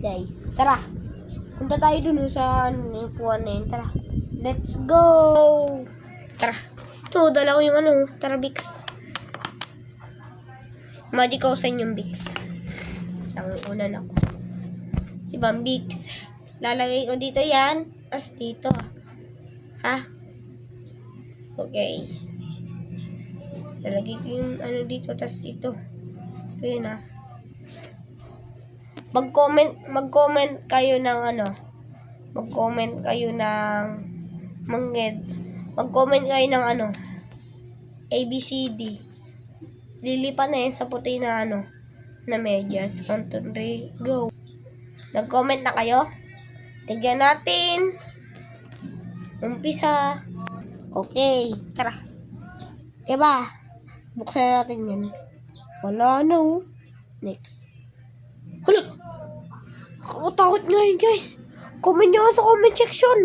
guys. Tara. Punta tayo dun sa upuan na yun. Tara. Let's go! Tara. Ito, dala ko yung Tara, Bix. Magic ko sa inyong Bix. Ang una na ko. Ibang Bix. Lalagay ko dito yan. As dito. Ha? Okay. Lalagay ko yung dito. Tas ito. Ito yun Mag-comment kayo ng Mag-comment kayo ng Mag-comment kayo ng ABCD. Lilipan na yun sa puti na na medyas. 1, 2, 3, go. Nag-comment na kayo? Tignan natin. Umpisa. Okay. Tara. Diba? Buksan natin yan. Wala na Next. Hala! Nakakatakot nga yun, guys. Comment nyo sa comment section.